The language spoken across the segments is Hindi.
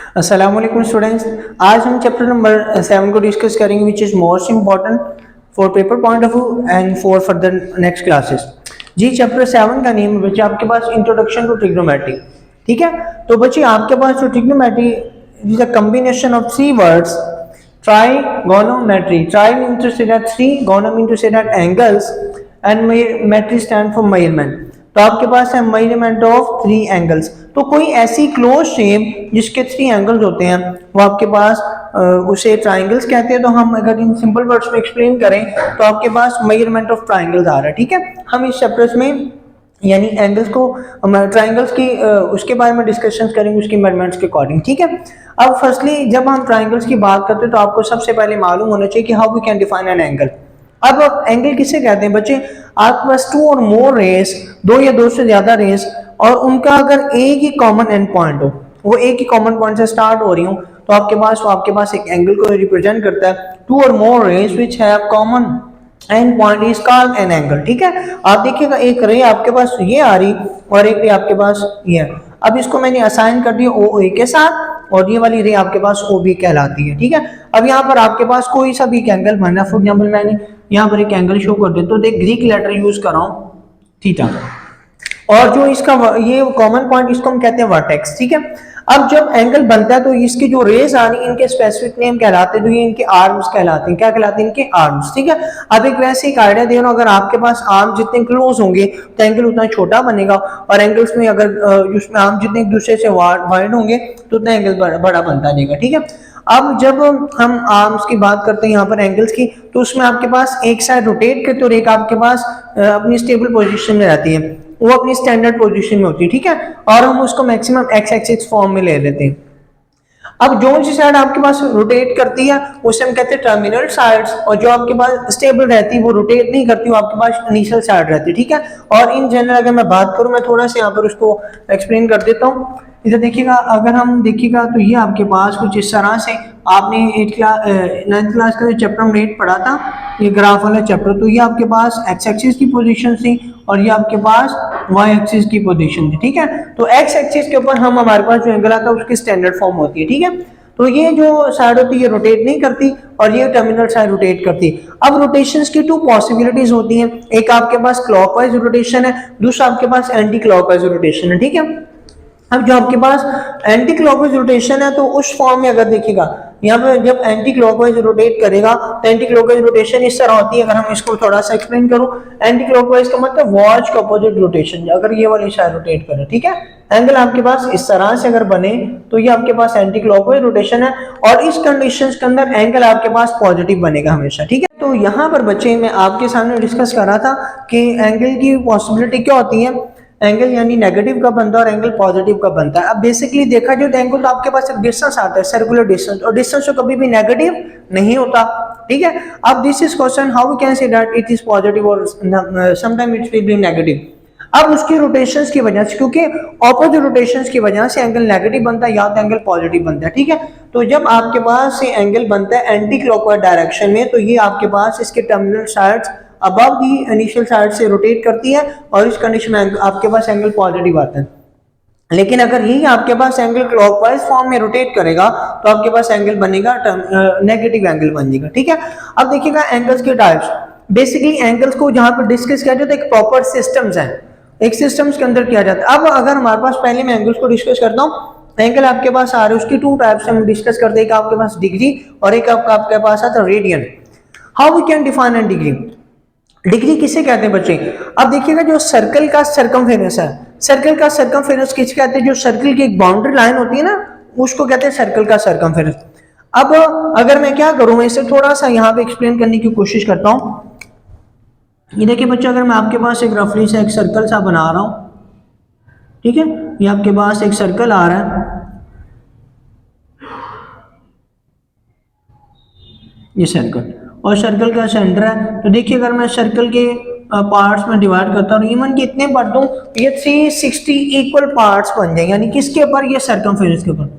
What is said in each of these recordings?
अस्सलाम वालेकुम स्टूडेंट्स। आज हम चैप्टर नंबर 7 को डिस्कस करेंगे which is most important for paper point of view and for further next classes. जी चैप्टर 7 का नेम है बच्चे आपके पास इंट्रोडक्शन टू ट्रिग्नोमेट्री। ठीक है, तो बच्चे आपके पास जो trigonometry is a combination of three words trigonometry. Tri means to say that three, gono means to say that angles, and metry stand for measurement. तो आपके पास है मेजरमेंट ऑफ थ्री एंगल्स। तो कोई ऐसी क्लोज शेप जिसके थ्री एंगल्स होते हैं वो आपके पास उसे ट्राइंगल्स कहते हैं। तो हम अगर इन सिंपल वर्ड्स में एक्सप्लेन करें तो आपके पास मेजरमेंट ऑफ ट्राइंगल्स आ रहा है। ठीक है, हम इस चैप्टर्स में यानी एंगल्स को ट्राइंगल्स की उसके बारे में डिस्कशन करेंगे उसकी मेजरमेंट्स के अकॉर्डिंग। ठीक है, अब फर्स्टली जब हम ट्राइंगल्स की बात करते हैं तो आपको सबसे पहले मालूम होना चाहिए कि how we can define an angle. अब एंगल किसे कहते हैं बच्चे? आपके पास टू और मोर रेस, दो या दो से ज्यादा रेस, और उनका अगर एक ही कॉमन एंड पॉइंट हो, वो एक ही कॉमन पॉइंट से स्टार्ट हो रही हो, तो आपके पास एक एंगल को रिप्रेजेंट करता है। टू और more rays which have common end point is called an angle. ठीक है, आप देखिएगा एक रे आपके पास ये आ रही और एक रे आपके पास ये है। अब इसको मैंने असाइन कर दिया ओ ए के साथ और ये वाली रे आपके पास ओ बी कहलाती है। ठीक है, अब यहाँ पर आपके पास कोई सा भी एक एंगल बनना, फॉर एग्जाम्पल मैंने यहाँ पर एक एंगल शो कर दिया तो देख ग्रीक लेटर यूज कर रहा हूँ थीटा, और जो इसका ये कॉमन पॉइंट इसको हम कहते हैं वर्टेक्स। ठीक है, अब जब एंगल बनता है तो इसकी जो रेज आ रही है इनके स्पेसिफिक नेम कहलाते हैं, जो ये इनके आर्म्स कहलाते हैं। क्या कहलाते हैं? इनके आर्म्स। ठीक है, अब एक वैसे एक आइडिया दे रहा हूं, अगर आपके पास आर्म जितने क्लोज होंगे तो एंगल उतना छोटा बनेगा, और एंगल्स में अगर उसमें आर्म जितने एक दूसरे से वाइड होंगे तो उतना एंगल बड़ा बनता जाएगा। ठीक है, अब जब हम आर्म्स की बात करते हैं यहाँ पर एंगल्स की, तो उसमें आपके पास एक साइड रोटेट करते और एक आपके पास अपनी स्टेबल पोजीशन में रहती है, वो अपनी स्टैंडर्ड पोजीशन में होती है। ठीक है, और हम उसको मैक्सिमम एक्स एक्सिस फॉर्म में ले लेते हैं। अब जो सी साइड आपके पास रोटेट करती है उसे हम कहते हैं टर्मिनल साइड्स, और जो आपके पास स्टेबल रहती है वो रोटेट नहीं करती, वो आपके पास इनिशियल साइड रहती है। ठीक है, और इन जनरल अगर मैं बात करूं, मैं थोड़ा सा यहाँ पर उसको एक्सप्लेन कर देता हूँ। इधर देखिएगा, अगर हम देखिएगा तो ये आपके पास कुछ इस तरह से, आपने 9th क्लास का जो चैप्टर में 8 पढ़ा था, ये ग्राफ वाला चैप्टर, तो ये आपके पास एक्स एक्सिस की पोजीशन थी और ये आपके पास वाई एक्सिस की पोजीशन थी। ठीक है, तो एक्स एक्सिस के ऊपर हम हमारे पास जो एंगल आता है उसकी स्टैंडर्ड फॉर्म होती है। ठीक है, तो ये जो साइड होती है ये रोटेट नहीं करती और ये टर्मिनल साइड रोटेट करती। अब रोटेशंस की टू पॉसिबिलिटीज होती हैं, एक आपके पास क्लॉकवाइज रोटेशन है, दूसरा आपके पास एंटी क्लॉकवाइज रोटेशन है। ठीक है, अब जो आपके पास एंटी क्लॉकवाइज रोटेशन है तो उस फॉर्म में अगर देखिएगा यहाँ पे जब एंटी क्लॉकवाइज रोटेट करेगा तो एंटी क्लॉकवाइज रोटेशन इस तरह होती है। अगर हम इसको थोड़ा सा एक्सप्लेन करूं, एंटी क्लॉकवाइज का मतलब वॉच का अपोजिट रोटेशन, अगर ये वाली साइड रोटेट करे, ठीक है, एंगल आपके पास इस तरह से अगर बने तो ये आपके पास एंटी क्लॉकवाइज रोटेशन है, और इस कंडीशंस के अंदर एंगल आपके पास पॉजिटिव बनेगा हमेशा। ठीक है, तो यहाँ पर बच्चे मैं आपके सामने डिस्कस कर रहा था कि एंगल की पॉसिबिलिटी क्या होती है, एंगल यानी नेगेटिव का बनता है और एंगल पॉजिटिव का बनता है। अब बेसिकली देखा जाए तो एंगल तो आपके पास एक डिस्टेंस आता है, सर्कुलर डिस्टेंस, और डिस्टेंस तो कभी भी नेगेटिव नहीं होता। ठीक है, अब this is question how we can say that it is positive और sometime it will be negative. अब उसकी रोटेशंस की वजह से, क्योंकि ऑपोजिट रोटेशंस की वजह से एंगल नेगेटिव बनता है या तो एंगल पॉजिटिव बनता है। ठीक है, तो जब आपके पास ये एंगल बनता है एंटी क्लॉकवाइज डायरेक्शन में, तो ये आपके पास इसके टर्मिनल साइड्स अबव दी इनिशियल साइड से रोटेट करती है और इस कंडीशन में आपके पास एंगल पॉजिटिव आता है। लेकिन अगर यही आपके पास एंगल क्लॉकवाइज फॉर्म में रोटेट करेगा तो आपके पास एंगल बनेगा नेगेटिव एंगल बन जाएगा। ठीक है, अब देखिएगा एंगल्स के टाइप्स। बेसिकली एंगल्स को जहां पर डिस्कस किया जाता है एक प्रॉपर सिस्टम्स है, एक सिस्टम्स के अंदर किया जाता है। अब अगर हमारे पास पहले मैं एंगल्स को डिस्कस करता हूँ, एंगल आपके पास आ रहे हैं उसकी टू टाइप्स हम डिस्कस करते हैं, एक आपके पास डिग्री और एक आपके पास आता है radian. How we can define an degree? Degree किसे कहते हैं बच्चे? अब देखिएगा जो सर्कल का सरकमफेरेंस है, सर्कल का सरकमफेरेंस किसे कहते हैं? जो सर्कल की एक बाउंड्री लाइन होती है ना, उसको कहते हैं सर्कल का सरकमफेरेंस। अब अगर मैं क्या करूं, मैं इसे थोड़ा सा यहाँ पे एक्सप्लेन करने की कोशिश करता हूं। ये देखिए बच्चे, अगर मैं आपके पास एक रफली से एक सर्कल सा बना रहा हूं, ठीक है, ये आपके पास एक सर्कल आ रहा है, ये सर्कल, और सर्कल का सेंटर है। तो देखिए अगर मैं सर्कल के पार्ट्स में डिवाइड करता हूँ, इवन कि इतने पढ़ दूं, ये 360 इक्वल पार्ट्स बन जाएंगे, यानी किसके ऊपर? ये सर्कमफेरेंस के ऊपर।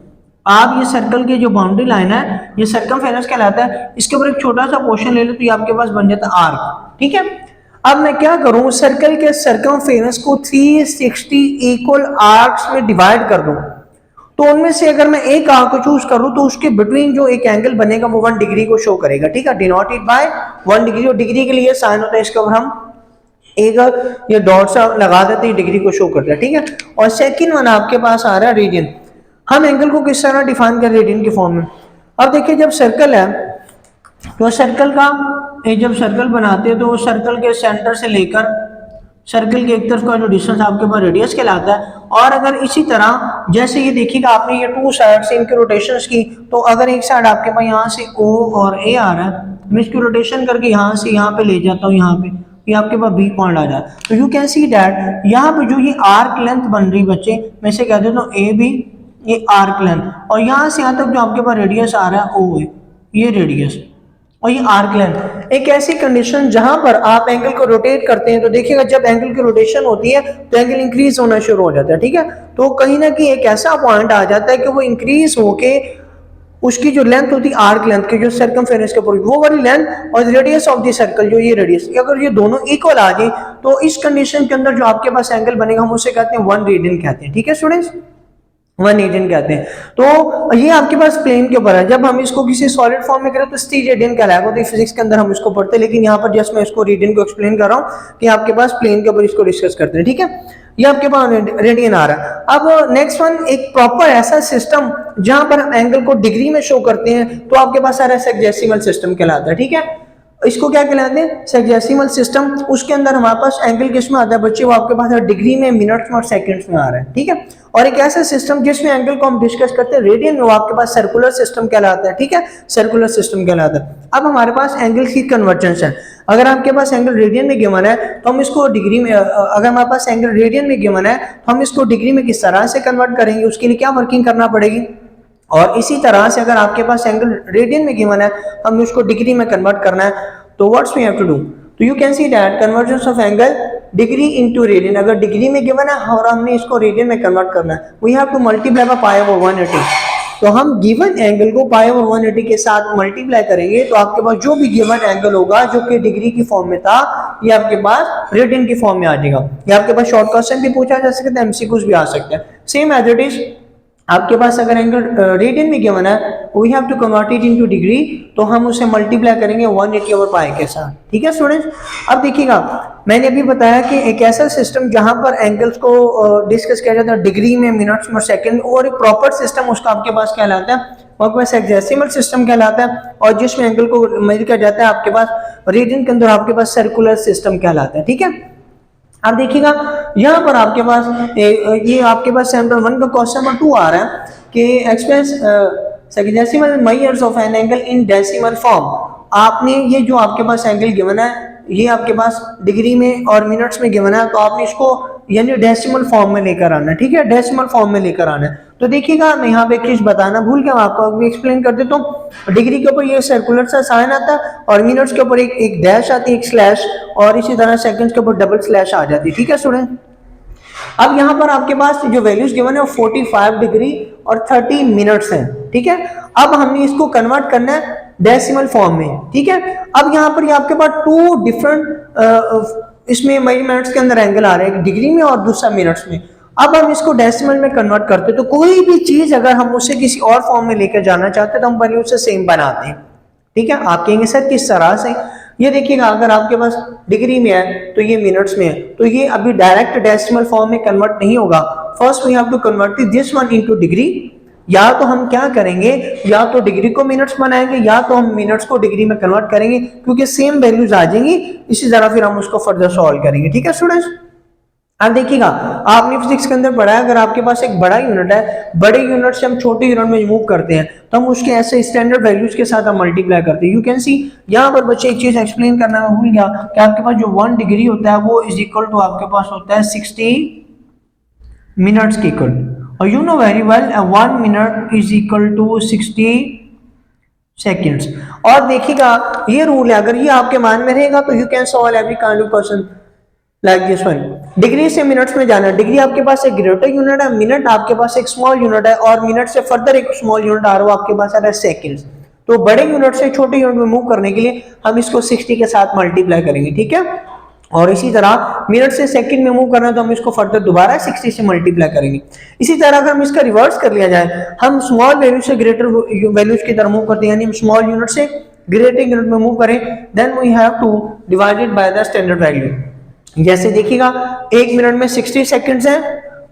आप ये सर्कल की जो बाउंड्री लाइन है ये सर्कमफेरेंस कहलाता है, इसके ऊपर एक छोटा सा पोर्शन ले लो तो ये आपके पास बन जाता है आर्क। ठीक है, अब मैं क्या करूं, सर्कल के सर्कमफेरेंस को 360 इक्वल आर्क्स में डिवाइड कर दूं, तो उनमें से अगर मैं एक आर्क को चूज करूं तो उसके बिटवीन जो एक एंगल बनेगा वो 1 डिग्री को शो करेगा, ठीक है, डिनोटेड बाय 1 डिग्री। और डिग्री के लिए साइन होता है इसके ऊपर हम एक ये डॉट सा लगा देते हैं, डिग्री को शो करता है, ठीक है। और सेकंड वन आपके पास आ रहा है रेडियन। हम एंगल को किस तरह डिफाइन कर रेडियन के फॉर्म में। अब देखिए जब सर्कल है तो सर्कल का जब सर्कल बनाते हैं तो सर्कल के सेंटर से लेकर सर्कल के एक तरफ का जो डिस्टेंस आपके पास रेडियस कहलाता है। और अगर इसी तरह जैसे ये देखिएगा आपने ये टू साइड से इनकी रोटेशंस की, तो अगर एक साइड आपके पास यहाँ से O और A आ रहा है, मैं इसकी रोटेशन करके यहाँ से यहाँ पे ले जाता हूँ, यहाँ पे ये आपके पास B पॉइंट आ जाए, तो यू कैन सी दैट यहाँ पे जो ये आर्क लेंथ बन रही बच्चे, मैं इसे कह देता हूँ AB, ये आर्क लेंथ, और यहाँ से यहाँ तक जो आपके पास रेडियस आ रहा है O है, ये रेडियस और ये आर्क लेंथ। एक ऐसी कंडीशन जहां पर आप एंगल को रोटेट करते हैं तो देखिएगा जब एंगल की रोटेशन होती है तो एंगल इंक्रीज होना शुरू हो जाता है, ठीक है। तो कहीं ना कहीं एक ऐसा पॉइंट आ जाता है कि वो इंक्रीज होके उसकी जो लेंथ होती है आर्क लेंथ की, जो सर्कमफेरेंस के ऊपर वो वाली लेंथ और रेडियस ऑफ द सर्कल जो ये रेडियस, अगर ये दोनों इक्वल आ जाए तो इस कंडीशन के अंदर जो आपके पास एंगल बनेगा हम उसे कहते हैं 1 रेडियन कहते हैं, ठीक है स्टूडेंट्स, 1 रेडियन कहते हैं। तो ये आपके पास प्लेन के ऊपर है, जब हम इसको किसी सॉलिड फॉर्म में करें तो 3 रेडियन कहलाएगा, तो फिजिक्स के अंदर हम इसको पढ़ते हैं, लेकिन यहाँ पर जस्ट मैं इसको रेडियन को एक्सप्लेन कर रहा हूँ कि आपके पास प्लेन के ऊपर इसको डिस्कस करते हैं, ठीक है। ये आपके पास रेडियन आ रहा है। अब नेक्स्ट वन, एक प्रॉपर ऐसा सिस्टम जहां पर हम एंगल को डिग्री में शो करते हैं तो आपके पास आ रहा है सेक्सिमल सिस्टम कहलाता है, ठीक है। इसको क्या कहलाते हैं, सेक्सिमल सिस्टम। उसके अंदर हमारे पास एंगल किस में आता है बच्चे, वो आपके पास डिग्री में, मिनट्स में और सेकंड्स में आ रहा है, ठीक है। और एक ऐसा सिस्टम जिसमें एंगल को हम डिस्कस करते हैं रेडियन में, वो आपके पास सर्कुलर सिस्टम कहलाता है, ठीक है, सर्कुलर सिस्टम कहलाता है। अब हमारे पास एंगल की कन्वर्जेंस है। अगर आपके पास एंगल रेडियन में गिवन है तो हम इसको डिग्री में, अगर हमारे पास एंगल रेडियन में गिवन है तो हम इसको डिग्री में किस तरह से कन्वर्ट करेंगे, उसके लिए क्या वर्किंग करना पड़ेगी। और इसी तरह से अगर आपके पास एंगल रेडियन में गिवन है हम उसको डिग्री में कन्वर्ट करना है, तो what's we have to do, तो you can see that conversion of angle degree into radian. अगर डिग्री में गिवन है और हमने इसको रेडियन में कन्वर्ट करना है, we have to multiply by pi over 180। तो हम गिवन एंगल को पाई ओवर 180 के साथ मल्टीप्लाई करेंगे तो आपके पास जो भी गिवन एंगल होगा जो कि डिग्री की फॉर्म में था ये आपके पास रेडियन की फॉर्म में आ जाएगा। ये आपके पास शॉर्ट क्वेश्चन भी पूछा जा सकता है, एमसीक्यूज भी आ सकते हैं। सेम एज इट इज आपके पास अगर एंगल रेडियन में गिवन है we have to convert it into degree, तो हम उसे मल्टीप्लाई करेंगे 180 ओवर पाई के साथ, ठीक है स्टूडेंट्स। अब देखिएगा मैंने अभी बताया कि एक ऐसा सिस्टम जहां पर एंगल्स को डिस्कस किया जाता है डिग्री में, मिनट्स में, सेकंड, और एक प्रॉपर सिस्टम उसका आपके पास कहलाता है, आपके पास हेक्साडेसिमल सिस्टम कहलाता है, और जिसमें एंगल को मेजर किया जाता है आपके पास रेडियन के अंदर आपके पास सर्कुलर सिस्टम कहलाता है, ठीक है। अब देखिएगा यहाँ पर आपके पास ये आपके पास चैप्टर 1 का क्वेश्चन नंबर 2 आ रहा है कि express sexagesimal measures of an angle in decimal form. आपने ये जो आपके पास एंगल गिवन है ये आपके पास डिग्री में और मिनट्स में गिवन है, तो आपने इसको यानी डेसिमल फॉर्म में लेकर आना है, ठीक है, डेसिमल फॉर्म में लेकर आना है। तो देखिएगा मैं यहाँ पे एक चीज बताना भूल गया, आपको अभी एक्सप्लेन कर देता हूँ। डिग्री के ऊपर ये सर्कुलर सा साइन आता है और मिनट्स के ऊपर एक डैश आती है, एक स्लैश, और इसी तरह सेकंड्स के ऊपर डबल स्लैश आ जाती है, ठीक है स्टूडेंट। अब यहाँ पर आपके पास जो वैल्यूज गिवन है वो 45 डिग्री और 30 मिनट्स हैं, ठीक है। अब हमने इसको कन्वर्ट करना है डेसिमल फॉर्म में, ठीक है। अब यहाँ पर आपके पास 2 डिफरेंट इसमें मिनट्स के अंदर एंगल आ रहे हैं, डिग्री में और दूसरा मिनट्स में। अब हम इसको डेसिमल में कन्वर्ट करते हैं, तो कोई भी चीज अगर हम उसे किसी और फॉर्म में लेकर जाना चाहते हैं तो हम पहले उसे सेम बनाते हैं, ठीक है। आप कहेंगे सर किस तरह से, ये देखिएगा अगर आपके पास डिग्री में है तो ये मिनट्स में है, तो ये अभी डायरेक्ट डेसिमल फॉर्म में कन्वर्ट नहीं होगा। First we have to convert this one into degree. या तो हम क्या करेंगे, या तो डिग्री को मिनट्स बनाएंगे या तो हम मिनट्स को डिग्री में कन्वर्ट करेंगे, क्योंकि सेम वैल्यूज आ जाएंगी। इसी तरह फिर हम उसको फर्दर सॉल्व करेंगे, ठीक है स्टूडेंट्स। अब देखिएगा आपने फिजिक्स के अंदर पढ़ा है अगर आपके पास एक बड़ा यूनिट है, बड़े यूनिट से हम छोटे यूनिट में मूव करते हैं तो हम उसके ऐसे स्टैंडर्ड वैल्यूज के साथ हम मल्टीप्लाई करते हैं। यू कैन सी यहाँ पर बच्चे एक चीज एक्सप्लेन करना मैं भूल गया कि आपके पास जो 1 डिग्री होता है वो इज इक्वल टू आपके पास होता है 60 मिनट्स के इक्वल, और you know very well 1 minute is equal to 60 seconds. और देखिएगा ये रूल है, अगर ये आपके मान में रहेगा तो you can solve every kind of question like this one. Degree से मिनट्स में जाना, डिग्री आपके पास एक ग्रेटर यूनिट है, मिनट आपके पास एक स्मॉल यूनिट है, और मिनट से फर्दर एक स्मॉल यूनिट आ रहा है आपके पास आ रहा है सेकंड्स। तो बड़े यूनिट से छोटे यूनिट में मूव करने के लिए हम इसको 60 के साथ मल्टीप्लाई करेंगे, ठीक है। और इसी तरह मिनट से सेकंड में मूव करना है तो हम इसको फर्दर दोबारा 60 से मल्टीप्लाई करेंगे। इसी तरह अगर हम इसका रिवर्स कर लिया जाए, हम स्मॉल वैल्यू से ग्रेटर वैल्यूज की तरफ मूव करते हैं, यानी हम स्मॉल यूनिट से ग्रेटर यूनिट में मूव करें, then we have to divided by the standard value. जैसे देखिएगा 1 मिनट में 60 सेकंड्स हैं,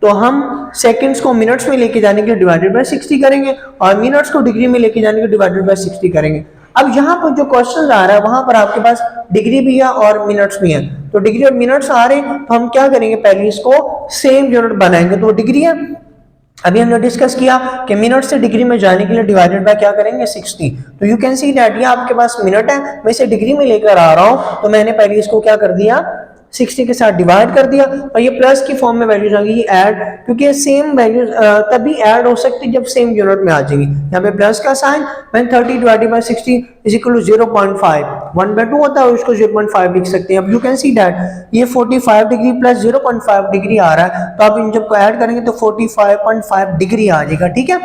तो हम सेकंड्स को मिनट्स में लेके जाने के लिए डिवाइडेड बाय 60 करेंगे और मिनट्स को डिग्री में लेके जाने के लिए डिवाइडेड बाय 60 करेंगे। अब यहाँ पर जो क्वेश्चन आ रहा है वहां पर आपके पास डिग्री भी है और मिनट्स भी है, तो डिग्री और मिनट्स आ रहे हैं तो हम क्या करेंगे, पहले इसको सेम यूनिट बनाएंगे, तो डिग्री है। अभी हमने डिस्कस किया कि मिनट से डिग्री में जाने के लिए डिवाइडेड बाय क्या करेंगे 60, तो यू कैन सी दैट ये आपके पास मिनट है, मैं इसे डिग्री में लेकर आ रहा हूं, तो मैंने पहले इसको क्या कर दिया 60 के साथ डिवाइड कर दिया और ये प्लस की फॉर्म में वैल्यूज आ गई ऐड, क्योंकि ये सेम वैल्यूज तभी ऐड हो सकती है जब सेम यूनिट में आ जाएगी। यहाँ पे प्लस का sign, when 30 divided by 60 is equal to 0.5, 1/2 होता है और इसको 0.5 लिख सकते हैं। अब यू कैन सी दैट ये 45 डिग्री प्लस 0.5 डिग्री आ रहा है, तो आप इन जब को ऐड करेंगे तो 45.5 डिग्री आ जाएगा, ठीक है।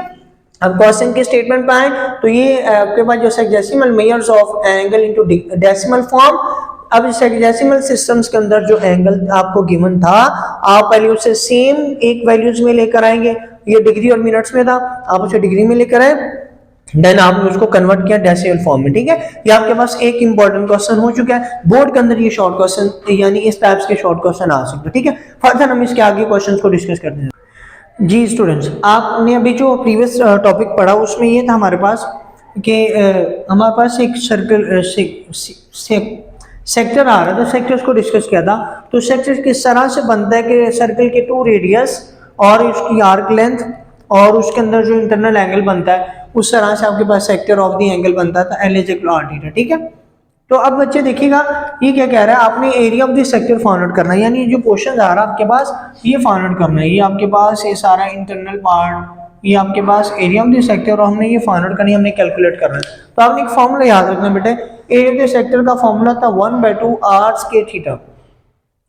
अब क्वेश्चन के स्टेटमेंट पे आए तो ये आपके पास जो sexagesimal measures of angle into decimal form. अब सेक्सडेसिमल सिस्टम्स के अंदर जो एंगल आपको गिवन था, आप पहले उसे सेम एक वैल्यूज में लेकर आएंगे, ये डिग्री और मिनट्स में था, आप उसे डिग्री में लेकर आए, देन आपने उसको कन्वर्ट किया डेसिमल फॉर्म में, ठीक है। ये आपके पास एक इंपॉर्टेंट क्वेश्चन हो चुका है बोर्ड के अंदर, ये शॉर्ट क्वेश्चन यानी इस टाइप्स के शॉर्ट क्वेश्चन आ सकते हैं, ठीक है। फर्दर हम इसके आगे क्वेश्चन को डिस्कस करते हैं। जी स्टूडेंट्स, आपने अभी जो प्रीवियस टॉपिक पढ़ा उसमें ये था हमारे पास कि हमारे पास एक सर्कल सेक्टर आ रहा था, सेक्टर्स को डिस्कस किया था। तो सेक्टर किस तरह से बनता है कि सर्कल के 2 रेडियस और उसकी आर्क लेंथ और उसके अंदर जो इंटरनल एंगल बनता है, उस तरह से आपके पास सेक्टर ऑफ द एंगल बनता था L is equal to r theta, ठीक है। तो अब बच्चे देखिएगा ये क्या कह रहा है, आपने area of the sector find out करना है, यानी जो क्वेश्चन आ रहा है आपके पास ये फाइंड आउट करना है। ये आपके पास ये सारा इंटरनल पार्ट, ये आपके पास एरिया ऑफ द सेक्टर और हमने ये फाइंड आउट करनी है, हमने कैलकुलेट करना है। तो आपने एक फॉर्मूला याद रखना बेटे, एरिया ऑफ द सेक्टर का फॉर्मूला था 1/2 r square theta.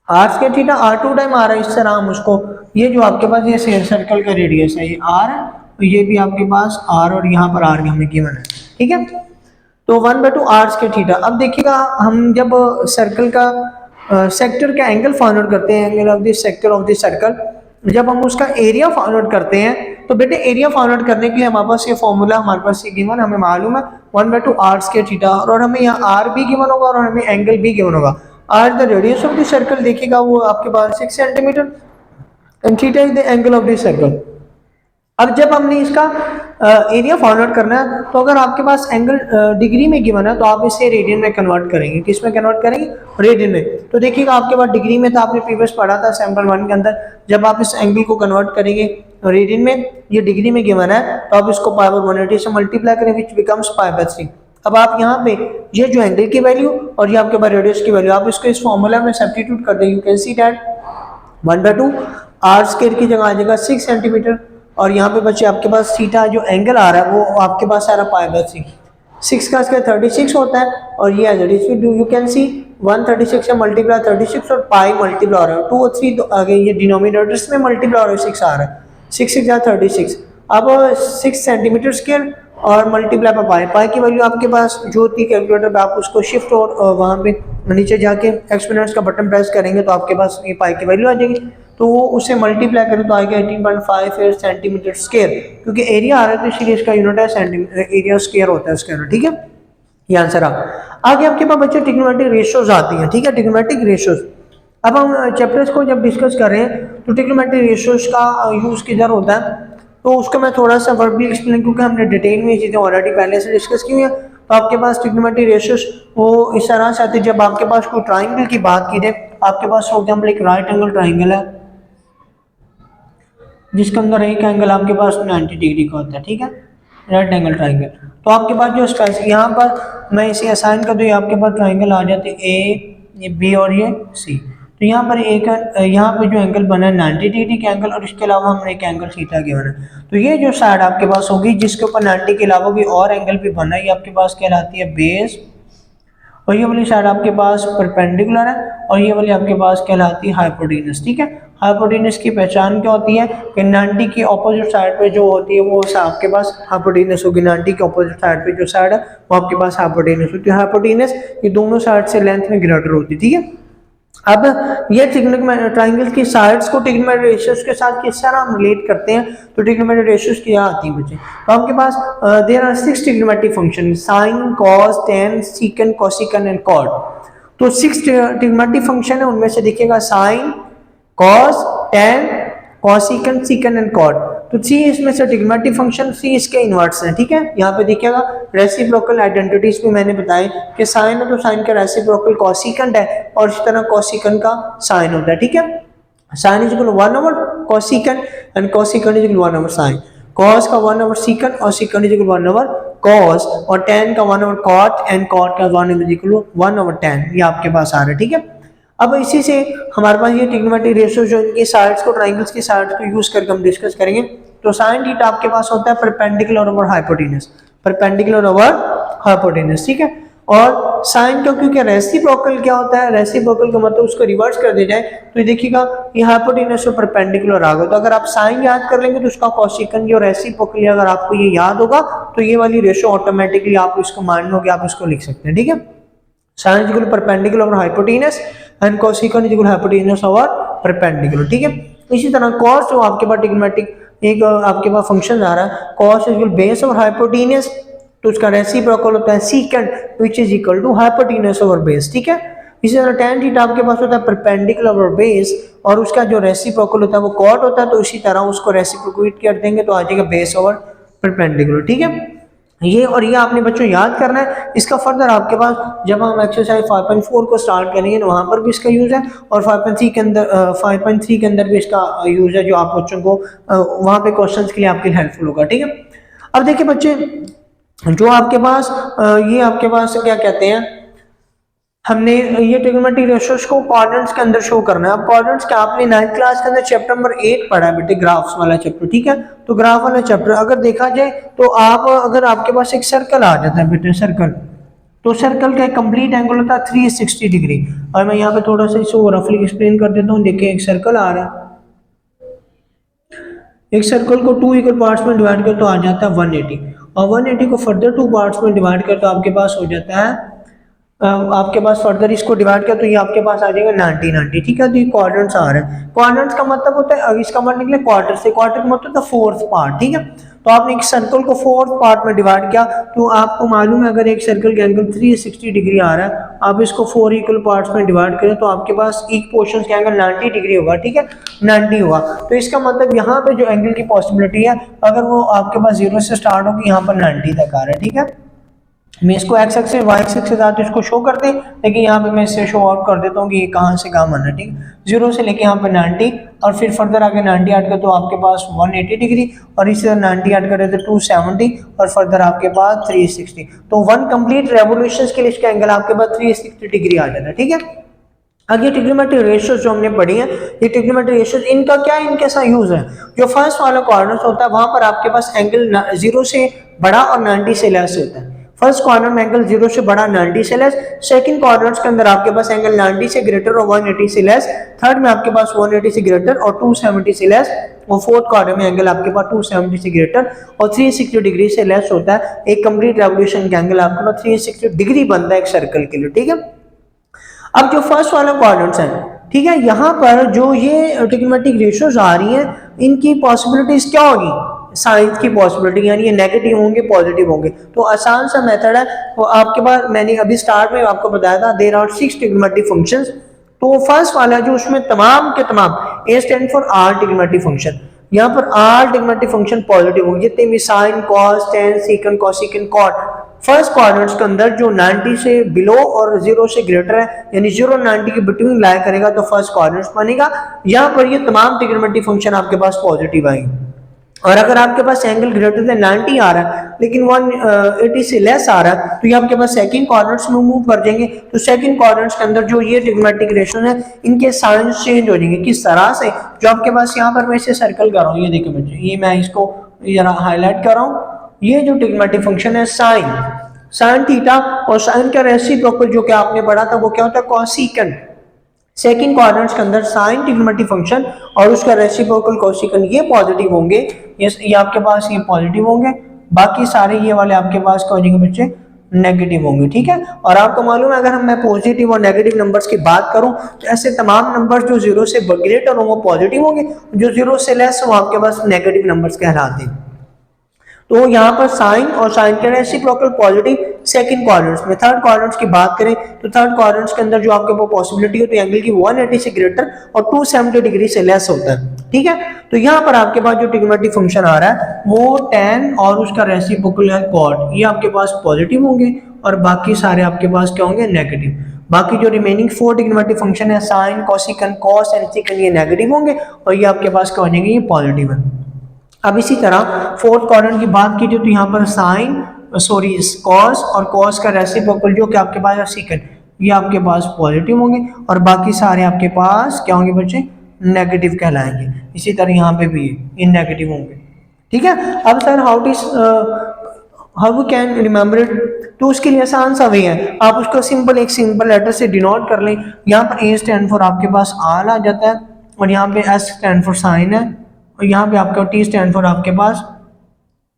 r square theta r2 time आ रहा है, इस तरह हम उसको, ये जो आपके पास ये सर्कल का रेडियस है ये r है, तो ये भी आपके पास r और यहाँ पर r हमें गिवन है, ठीक है। तो 1/2 r स्क्वायर थीटा। अब देखिएगा हम जब सर्कल का सेक्टर का एंगल फाइंड आउट करते हैं, angle of the sector of the circle, जब हम उसका एरिया फाइंड आउट करते हैं, तो बेटे एरिया फाइंड आउट करने के लिए हमारे पास ये फॉर्मूला हमारे पास ये गिवन, हमें मालूम है 1/2 r स्क्वायर थीटा, और हमें यहाँ r भी गिवन होगा और हमें एंगल भी गिवन होगा। r the radius of the circle देखिएगा वो आपके पास 6 centimetre and theta is the angle of the circle. अब जब हमने इसका एरिया फाइंड आउट करना है, तो अगर आपके पास एंगल डिग्री में गिवन है तो आप इसे रेडियन में कन्वर्ट करेंगे। किस में कन्वर्ट करेंगे? रेडियन में। तो देखिएगा आपके पास डिग्री में था, आपने प्रीवियस पढ़ा था सैंपल 1 के अंदर, जब आप इस एंगल को कन्वर्ट करेंगे रेडियन में, ये डिग्री में गिवन है, तो आप इसको पाई बाय 180 से मल्टीप्लाई करें विच बिकम्स पाई बाय 3। अब आप यहाँ पे ये जो एंगल की वैल्यू और ये आपके पास रेडियस की वैल्यू, आप इसको इस फॉर्मूला में सब्स्टिट्यूट कर दें, you can see that 1/2 r square की जगह आ जाएगा 6 सेंटीमीटर, और यहाँ पे बच्चे आपके पास थीटा जो एंगल आ रहा है वो आपके पास आ रहा है पाई बाय 3। 6 का स्क्वायर 36 होता है, और ये as it is you can see 136 से मल्टीप्लाई 36 और पाई मल्टीप्लाई हो रहा है 2 और 3 आगे ये डिनोमिनेटर्स में मल्टीप्लाई हो रहा है, 6 आ रहा है, 6 6 36। अब 6 सेंटीमीटर स्क्वायर और मल्टीप्लाई पर पाई की वैल्यू आपके पास जो होती है कैलकुलेटर पे, आप उसको शिफ्ट और वहाँ पे नीचे जाके एक्सपोनेंट्स का बटन प्रेस करेंगे तो आपके पास ये पाई की वैल्यू आ जाएगी। तो वो उसे मल्टीप्लाई करें तो आएगा 18.5 सेंटीमीटर स्क्वायर, क्योंकि एरिया आ रहा है तो इसीलिए इसका यूनिट है सेंटीमीटर, एरिया स्क्वायर होता है इसका, ठीक है। ये आंसर आगे आपके पास बच्चे ट्रिग्नोमेट्रिक रेशियोज आती हैं, ठीक है, ट्रिग्नोमेट्रिक रेशियोज। अब हम चैप्टर्स को जब डिस्कस कर रहे हैं तो ट्रिग्नोमेट्रिक रेशियोज का यूज किधर होता है, तो उसको मैं थोड़ा सा वर्बली एक्सप्लेन, क्योंकि हमने डिटेल में ये चीज़ें ऑलरेडी पहले से डिस्कस की हुई है। तो आपके पास ट्रिग्नोमेट्रिक रेशियोज वो इस तरह से आते हैं, जब आपके पास कोई ट्राइंगल की बात की जाए, आपके पास फॉर एग्जाम्पल एक राइट एंगल ट्राइंगल है जिसके अंदर एक एंगल आपके पास 90 डिग्री का होता है, ठीक है, राइट एंगल ट्राइंगल। तो आपके पास जो स्ट्रेस यहाँ पर मैं इसे असाइन कर दूँ, आपके पास ट्राइंगल आ जाते ए, ये बी और ये सी। तो यहाँ पर एक यहाँ पे जो एंगल बना है 90 डिग्री का एंगल, और इसके अलावा हमने एक एंगल थीटा गिवन है। तो ये जो साइड आपके पास होगी जिसके ऊपर 90 के अलावा भी और एंगल भी बना है, ये आपके पास कहलाती है बेस, और ये वाली साइड आपके पास परपेंडिकुलर है, और ये वाली आपके पास कहलाती है हाइपोटेन्यूस, ठीक है। हाइपोटेन्यूस की पहचान क्या होती है कि 90 की ऑपोजिट साइड पे जो होती है वो आपके पास हाइपोटेन्यूस होगी, 90 की ऑपोजिट साइड पे जो साइड है वो आपके पास हाइपोटेन्यूस होती है। हाइपोटेन्यूस ये दोनों साइड से लेंथ में ग्रेटर होती है, ठीक है। अब ये ट्राइंगल की साइड्स को ट्रिग्नोमेट्रिक रेशियोज के साथ किस तरह हम रिलेट करते हैं, तो ट्रिग्नोमेट्रिक रेशियोज क्या आती है बच्चे, तो आपके पास there are 6 trigonometric function, sine, cos, tan, secant, cosecant and cot. तो 6 ट्रिग्नोमेट्रिक फंक्शन है, उनमें से देखिएगा sine, cos, tan, cosecant, secant and cot. तो सी इसमें से ट्रिग्नोमेट्रिक फंक्शन, सी इसके इनवर्स है, ठीक है। यहाँ पे देखिएगा रेसिप्रोकल आइडेंटिटीज भी मैंने बताए कि साइन है तो साइन का रेसिप्रोकल कोसिकेंट है, और इस तरह कोसिकेंट का साइन होता है, ठीक है। Sine is equal 1 over cosecant and cosecant is equal 1 over sine. Cos का 1 ओवर सीकेंट और secant is equal 1 over cos, और टेन का 1 ओवर कॉट एंड कॉट का 1 इज इक्वल 1 ओवर टेन। ये आपके पास आ रहा है, ठीक है। अब इसी से हमारे पास ये ट्रिग्नोमेट्रिक रेशियो जो इनकी साइड्स को, ट्रायंगल्स की साइड्स को यूज करके हम डिस्कस करेंगे। तो साइन थीटा आपके पास होता है perpendicular over hypotenuse, perpendicular over hypotenuse, ठीक है। और साइन का क्योंकि रेसिप्रोकल क्या होता है, रेसिप्रोकल का मतलब उसको रिवर्स कर दिया जाए तो ये देखिएगा ये हाइपोटेनस से परपेंडिकुलर आ गया। तो अगर आप साइन याद कर लेंगे तो उसका कोसिकेंट और रेसिप्रोकल अगर आपको ये याद होगा तो ये वाली रेशियो ऑटोमेटिकली आप इसको मान लोगे, आप इसको लिख सकते हैं, ठीक है। Sine equal perpendicular over hypotenuse and cosecant equal hypotenuse over perpendicular, ठीक है। इसी तरह कॉस जो आपके पास ट्रिग्नोमेट्रिक एक आपके पास फंक्शन आ रहा है, cos equal base over hypotenuse, तो उसका रेसिप्रोकल होता है secant which is equal to hypotenuse over base, ठीक है। इसी तरह tan थीटा आपके पास होता है परपेंडिकुलर ओवर बेस, और उसका जो रेसिप्रोकल होता है वो कॉट होता है, तो इसी तरह उसको रेसिप्रोकेट कर देंगे तो आ जाएगा बेस ओवर परपेंडिकुलर, ठीक है। ये और ये आपने बच्चों याद करना है। इसका फर्दर आपके पास जब हम एक्सरसाइज 5.4 को स्टार्ट करेंगे तो वहां पर भी इसका यूज है, और 5.3 के अंदर 5.3 के अंदर भी इसका यूज है, जो आप बच्चों को वहां पे क्वेश्चंस के लिए आपके हेल्पफुल होगा, ठीक है। अब देखिए बच्चे, जो आपके पास ये आपके पास क्या कहते हैं, हमने ये ट्रिग्नोमेट्रिक रेशियोज को क्वाड्रेंट्स के अंदर शो करना है। अब क्वाड्रेंट्स क्या आपने 9th क्लास के अंदर चैप्टर नंबर 8 पढ़ा है बेटे, ग्राफ्स वाला चैप्टर, ठीक है। तो ग्राफ वाला चैप्टर अगर देखा जाए तो आप अगर आपके पास एक सर्कल आ जाता है बेटे, सर्कल, तो सर्कल का एक कंप्लीट एंगल होता है 360 डिग्री। और मैं यहाँ पे थोड़ा सा इसको रफली एक्सप्लेन कर देता हूँ। देखिए एक सर्कल आ रहा है, एक सर्कल को 2 इक्वल पार्ट्स में डिवाइड कर तो आ जाता है 180, और 180 को फर्दर 2 पार्ट्स में डिवाइड कर तो आपके पास हो जाता है आपके पास फर्दर इसको डिवाइड किया तो ये आपके पास आ जाएगा 90 90, ठीक है। तो ये क्वाड्रेंट्स आ रहे हैं। क्वाड्रेंट्स का मतलब होता है, इसका मतलब निकले क्वार्टर से, क्वार्टर का मतलब होता है फोर्थ पार्ट, ठीक है। तो आपने एक सर्कल को फोर्थ पार्ट में डिवाइड किया तो आपको मालूम है अगर एक सर्कल का एंगल 360 डिग्री आ रहा है, आप इसको 4 इक्वल पार्ट्स में डिवाइड करें तो आपके पास एक पोर्शन का एंगल 90 डिग्री होगा, ठीक है, 90 होगा। तो इसका मतलब यहाँ पे जो एंगल की पॉसिबिलिटी है अगर वो आपके पास 0 से स्टार्ट होगी, यहाँ पर 90 तक आ रहा है, ठीक है। मैं इसको एक्स एक्सिस वाई एक्सिस के साथ इसको शो कर दे, लेकिन यहाँ पे मैं इससे शो आउट कर देता हूँ कि ये कहाँ से कहाँ आना है, ठीक, 0 से लेके यहाँ पे 90 और फिर फर्दर आगे 90 ऐड कर तो आपके पास 180 डिग्री, और इसी तरह 90 ऐड करें तो 270 और फर्दर आपके पास 360। तो 1 कंप्लीट रेवोल्यूशन के लिए इसका एंगल आपके पास 360 डिग्री आ जाता है, ठीक है। अब ये ट्रिग्नोमेट्रिक रेशियोज जो हमने पढ़ी है, ये ट्रिग्नोमेट्रिक रेशियोज इनका क्या है, इनके साथ यूज है। जो फर्स्ट वाला क्वाड्रेंट होता है वहां पर आपके पास एंगल 0 से बड़ा और 90 से लेस होता है। फर्स्ट क्वाड्रेंट में एंगल 0 से बड़ा 90 से लेस, सेकंड क्वाड्रेंट के अंदर आपके पास एंगल 90 से ग्रेटर और 180 से लेस, थर्ड में आपके पास 180 से ग्रेटर और 270 से लेस, और फोर्थ क्वाड्रेंट में एंगल आपके पास 270 से ग्रेटर और 360 डिग्री से लेस होता है। एक कंप्लीट रेवोल्यूशन का एंगल आपके पास 360 डिग्री बनता है एक सर्कल के लिए, ठीक है। अब जो फर्स्ट वाला क्वाड्रेंट्स है, ठीक है, यहाँ पर जो ये ट्रिग्नोमेट्रिक रेशियोज आ रही हैं इनकी पॉसिबिलिटीज क्या होगी, साइन की पॉसिबिलिटी, यानी ये नेगेटिव होंगे पॉजिटिव होंगे। तो आसान सा मेथड है, तो आपके पास मैंने अभी स्टार्ट में आपको बताया था देयर आर 6 ट्रिग्नोमेट्रिक फंक्शंस। तो फर्स्ट वाला जो उसमें तमाम के तमाम A stand for all trigonometric function, यहाँ पर आल ट्रिग्नोमेट्रिक फंक्शन पॉजिटिव होंगे, जितने भी sine, cos, tan, secant, cosecant, cot first quadrants के अंदर जो 90 से बिलो और 0 से ग्रेटर है, यानी 0 और 90 के बिटवीन लाई करेगा तो फर्स्ट क्वाड्रेंट्स बनेगा। यहाँ पर ये तमाम ट्रिग्नोमेट्रिक फंक्शन आपके पास पॉजिटिव आएंगे। और अगर आपके पास एंगल ग्रेटर देन 90 आ रहा है लेकिन 180 से लेस आ रहा है तो ये आपके पास सेकंड क्वाड्रेंट्स में मूव कर जाएंगे। तो सेकंड क्वाड्रेंट्स के अंदर जो ये ट्रिग्नोमेट्रिक रेशियो है इनके साइंस चेंज हो जाएंगे। किस तरह से, जो आपके पास यहाँ पर मैं इसे सर्कल कर रहा हूँ, ये देखिए बच्चे, ये मैं इसको जरा हाईलाइट कर रहा हूँ। ये जो ट्रिग्नोमेट्रिक फंक्शन है साइन थीटा, और साइन का रेसिप्रोकल जो कि आपने पढ़ा था वो क्या होता है, कोसिकन। सेकंड क्वाड्रेंट्स के अंदर साइन ट्रिग्नोमेट्रिक फंक्शन और उसका रेसिप्रोकल कोसिकन ये पॉजिटिव होंगे, ये आपके पास ये पॉजिटिव होंगे, बाकी सारे ये वाले आपके पास क्या हो जाएंगे बच्चे नेगेटिव होंगे, ठीक है। और आपको मालूम है अगर मैं पॉजिटिव और नेगेटिव नंबर्स की बात करूं तो ऐसे तमाम नंबर जो जीरो से ग्रेटर हों वो पॉजिटिव होंगे, जो जीरो से लेस हो आपके पास नेगेटिव नंबर्स कहलाते हैं। तो यहाँ पर साइन और साइन के रेसिप्रोकल पॉजिटिव सेकंड क्वाड्रेंट्स में। थर्ड क्वाड्रेंट्स की बात करें तो थर्ड क्वाड्रेंट्स के अंदर जो आपके पास पॉसिबिलिटी होती है एंगल की 180 से ग्रेटर और 270 डिग्री से लेस होता है, ठीक है। तो यहाँ पर आपके पास जो ट्रिग्नोमेट्रिक फंक्शन आ रहा है वो tan और उसका रेसिप्रोकल है cot, ये आपके पास पॉजिटिव होंगे और बाकी सारे आपके पास क्या होंगे, नेगेटिव। बाकी जो रिमेनिंग 4 ट्रिग्नोमेट्रिक फंक्शन है sine, cosecant, cos and secant, ये नेगेटिव होंगे और ये आपके पास क्या हो जाएंगे, ये पॉजिटिव है। अब इसी तरह फोर्थ क्वाड्रेंट की बात कीजिए तो यहाँ पर साइन कॉस और कॉस का रेसिप्रोकल जो कि आपके पास है सेकंड, ये आपके पास पॉजिटिव होंगे और बाकी सारे आपके पास क्या होंगे बच्चे, नेगेटिव कहलाएंगे। इसी तरह यहाँ पे भी ये नेगेटिव होंगे, ठीक है। अब sir how we can remember it, तो उसके लिए आसान सा वे है, आप उसको एक सिंपल लेटर से डिनोट कर लें। यहाँ पर ए स्टैंड फॉर आपके पास आर आ जाता है और यहाँ पे एस स्टैंड फॉर साइन है और यहाँ पे आपका टी स्टैंड फॉर आपके पास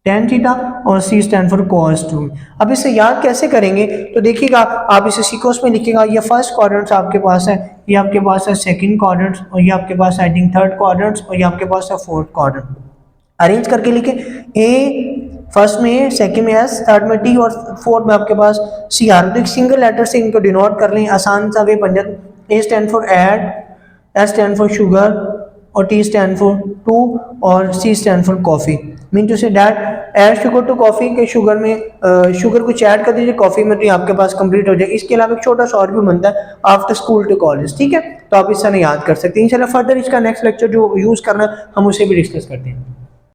tan थीटा और सी स्टैंड फॉर cos 2। अब इसे याद कैसे करेंगे, तो देखिएगा आप इसे सीक्वेंस में लिखिएगा, ये फर्स्ट क्वाड्रेंट आपके पास है, ये आपके पास है सेकंड क्वाड्रेंट और ये आपके पास आई थिंक थर्ड क्वाड्रेंट और ये आपके पास है फोर्थ क्वाड्रेंट। अरेंज करके लिखे, ए फर्स्ट में ए, सेकंड में एस, थर्ड में टी और फोर्थ में आपके पास सी आर। तो एक सिंगल लेटर से इनको डिनोट कर लें, आसान सा वे बन जाता। A stand for add, S stand for sugar और टी स्टैंड फॉर टू और C stand for coffee. Mean to say that add sugar to coffee के शुगर में शुगर कुछ ऐड कर दीजिए कॉफी में, तो ये आपके पास कंप्लीट हो जाए। इसके अलावा एक छोटा सा और भी बनता है आफ्टर स्कूल टू कॉलेज, ठीक है। तो आप इस तरह याद कर सकते हैं। इंशाल्लाह फर्दर इसका नेक्स्ट लेक्चर जो यूज करना है हम उसे भी डिस्कस करते हैं।